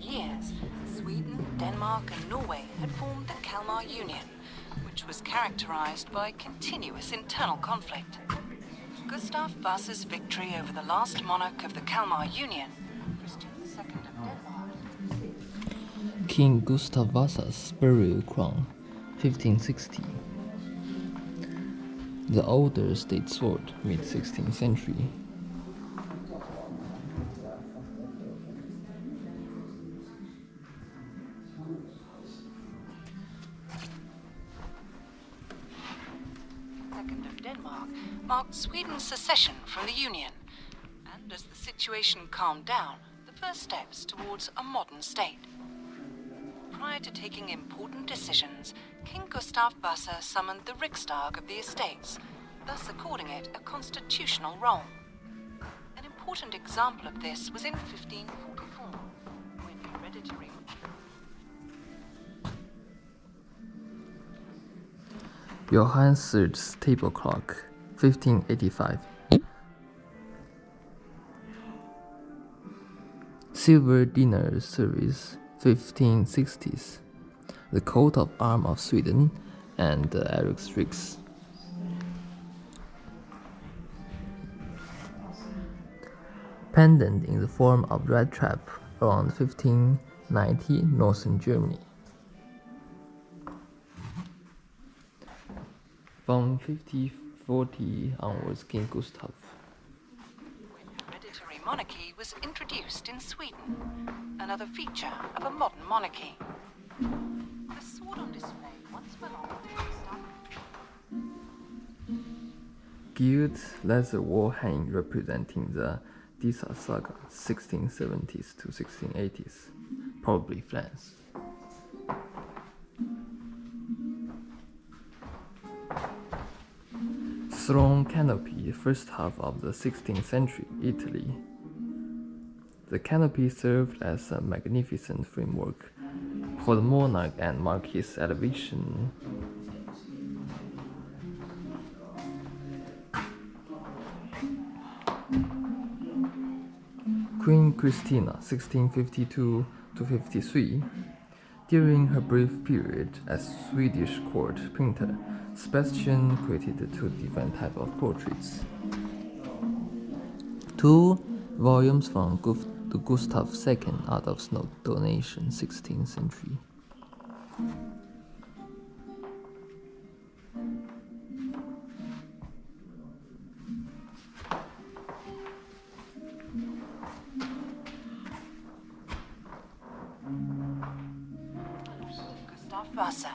years, Sweden, Denmark and Norway had formed the Kalmar Union, which was characterized by continuous internal conflict. Gustav Vasa's victory over the last monarch of the Kalmar Union, Christian II of Denmark. King Gustav Vasa's burial crown, 1560. The older state sword, mid-16th century. Second of Denmark marked Sweden's secession from the Union, and as the situation calmed down, the first steps towards a modern state. Prior to taking important decisions, King Gustav Vasa summoned the Riksdag of the Estates, thus according it a constitutional role. An important example of this was in 1544, when hereditary... Johann III's table clock, 1585. Silver dinner service, 1560s. The coat of arms of Sweden and the Eriksriks. Pendant in the form of red trap around 1590, northern Germany. From 1540 onwards, King Gustav. When hereditary monarchy was introduced in Sweden, another feature of a modern monarchy. The sword on display once belonged to Gustav. Gilt leather wall hanging representing the Disa saga, 1670s to 1680s, probably France. Throne canopy, first half of the 16th century, Italy. The canopy served as a magnificent framework for the monarch and marquis' elevation. Queen Christina, 1652 to 53. During her brief period as Swedish court painter, Sebastian created two different types of portraits. 2 volumes from Gustav II out of Snow donation, 16th century. Gustav Vasa.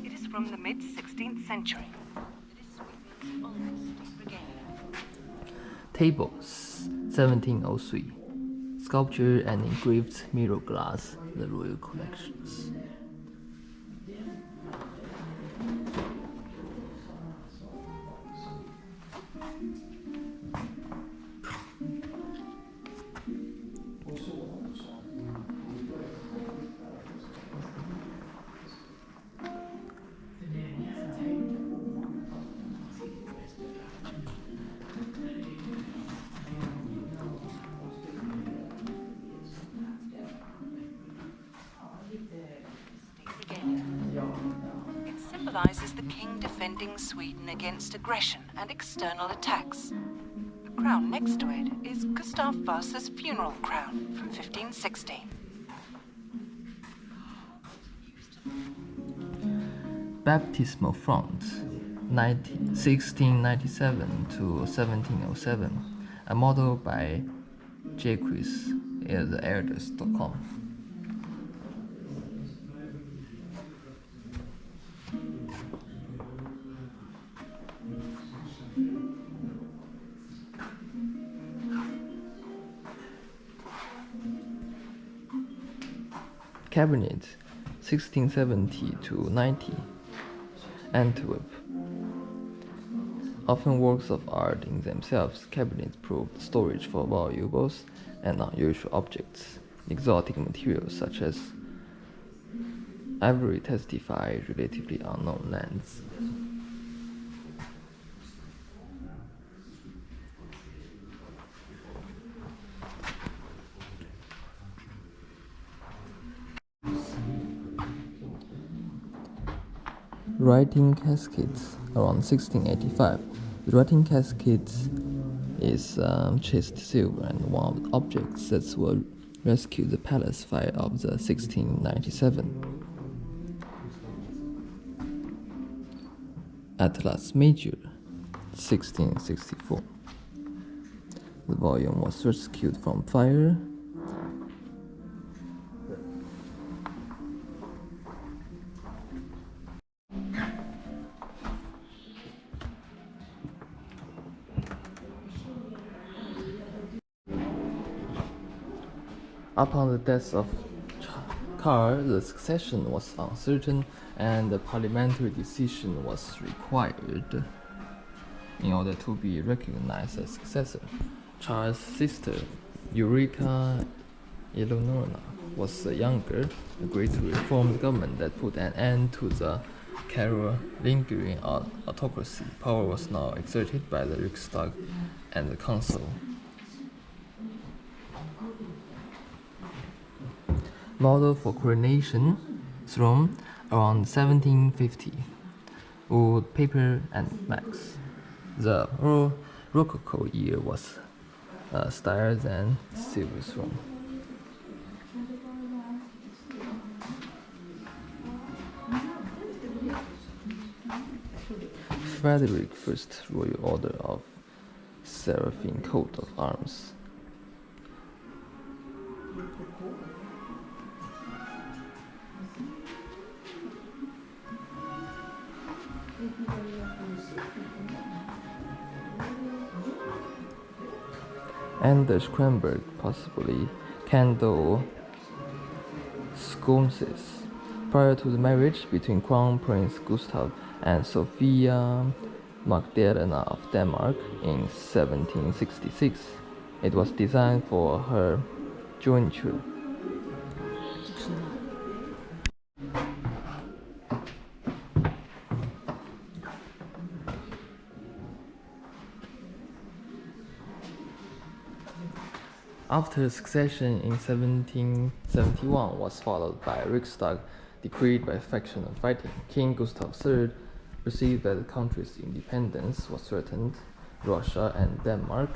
It is from the mid-16th century. It is Sweden's oldest state regalia. Tables, 1703. Sculpture and engraved mirror glass, the royal collections. It symbolizes the king defending Sweden against aggression and external attacks. The crown next to it is Gustav Vasa's funeral crown from 1560. Baptismal font, 1697 to 1707, a model by Jacques the Elder, Stockholm. Cabinet, 1670 to 90, Antwerp. Often works of art in themselves, cabinets proved storage for valuables and unusual objects. Exotic materials such as ivory testify relatively unknown lands. Writing cascades around 1685. The writing cascades is chased silver and one of the objects that were rescued the palace fire of the 1697. Atlas Major, 1664. The volume was rescued from fire. Upon the death of Karl, the succession was uncertain and a parliamentary decision was required in order to be recognized as successor. Charles' sister, Ulrika Eleonora, was younger, agreed to reform the government that put an end to the Carolingian autocracy. Power was now exerted by the Riksdag and the council. Model for coronation throne around 1750. Wood, paper, and wax. The Rococo year was styled than silver throne. Frederick I Royal Order of Seraphim coat of arms. Anders Kronberg, possibly candle sconces. Prior to the marriage between Crown Prince Gustav and Sophia Magdalena of Denmark in 1766, it was designed for her jointure. After succession in 1771 was followed by a Riksdag decreed by factional fighting. King Gustav III perceived that the country's independence was threatened. Russia and Denmark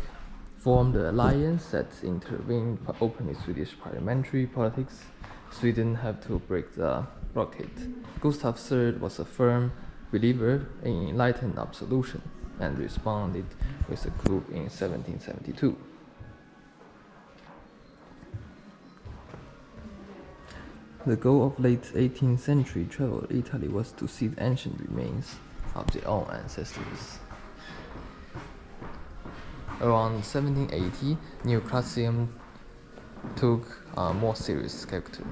formed an alliance that intervened openly Swedish parliamentary politics. Sweden had to break the blockade. Gustav III was a firm believer in enlightened absolution and responded with a coup in 1772. The goal of late 18th century travel to Italy was to see the ancient remains of their own ancestors. Around 1780, Neoclassicism took a more serious character.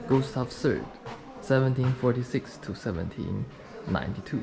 Gustav III, 1746 to 1792.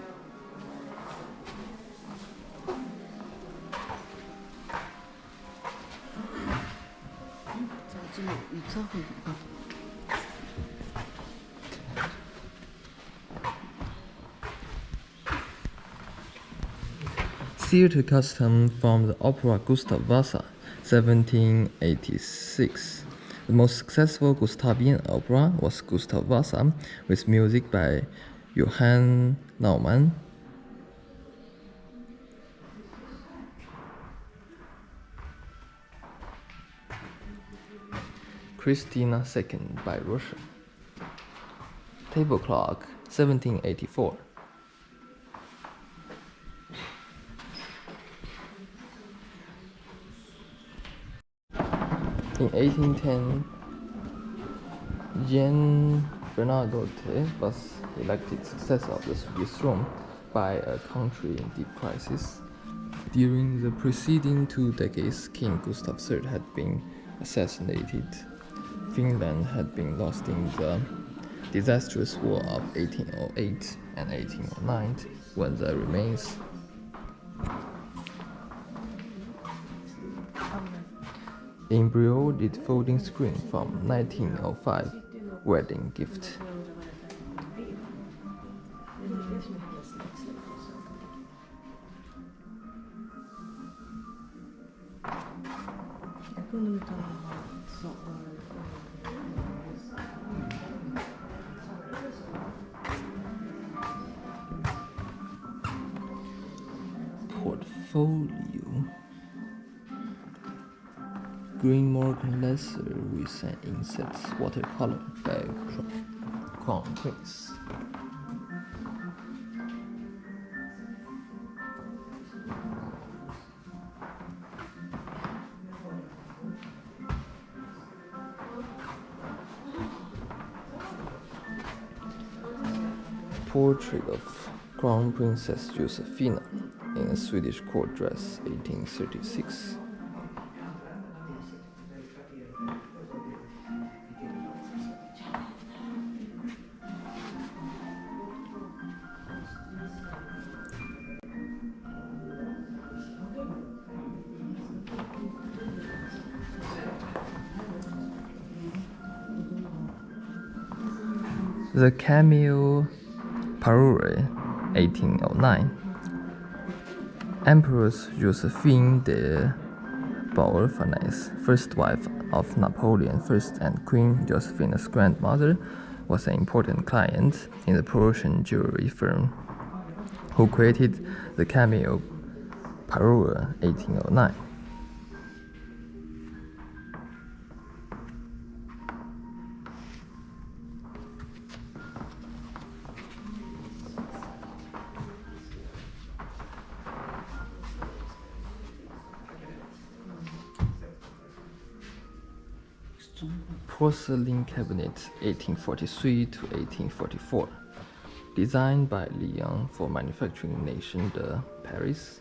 Theatre custom from the opera Gustav Vasa, 1786. The most successful Gustavian opera was Gustav Vasa, with music by Johann Naumann. Christina II by Russia. Table clock, 1784. In 1810, Jean Bernadotte was elected successor of the Swedish throne by a country in deep crisis. During the preceding 2 decades, King Gustav III had been assassinated. Finland had been lost in the disastrous war of 1808 and 1809, when the remains embroidered folding screen from 1905 wedding gift. folio. Green Morgan Lesser with an insect watercolor by Crown Prince. Portrait of Crown Princess Josefina in a Swedish court dress, 1836. The Cameo Parure, 1809. Empress Josephine de Beauharnais, first wife of Napoleon I and Queen Josephine's grandmother, was an important client in the Prussian jewelry firm, who created the Cameo Parure, 1809. Porcelain cabinet, 1843 to 1844, designed by Lyon for manufacturing nation de Paris.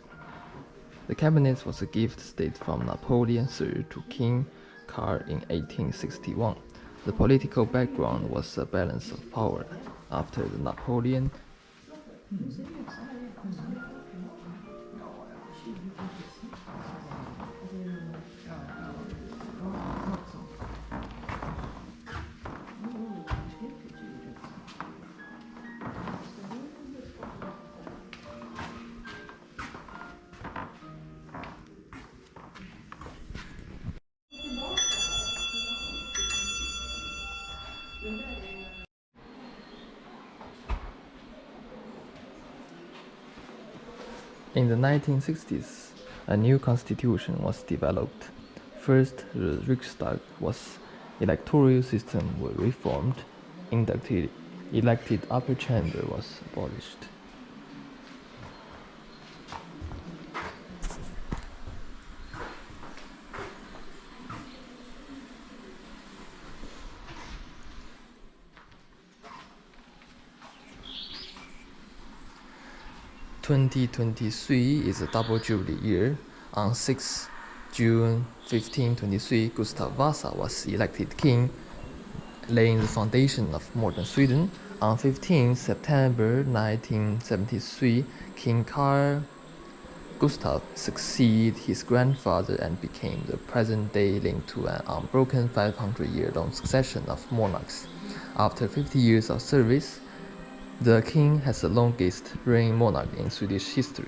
The cabinet was a gift state from Napoleon III to King Karl in 1861. The political background was a balance of power after the Napoleon. In the 1960s, a new constitution was developed. First, the Riksdag was electoral system were reformed. Elected upper chamber was abolished. (2023) is a double jubilee year. On 6 June 1523, Gustav Vasa was elected king, laying the foundation of modern Sweden. On 15 September 1973, King Carl Gustav succeeded his grandfather and became the present day link to an unbroken 500-year-long succession of monarchs. After 50 years of service, the king has the longest reigning monarch in Swedish history.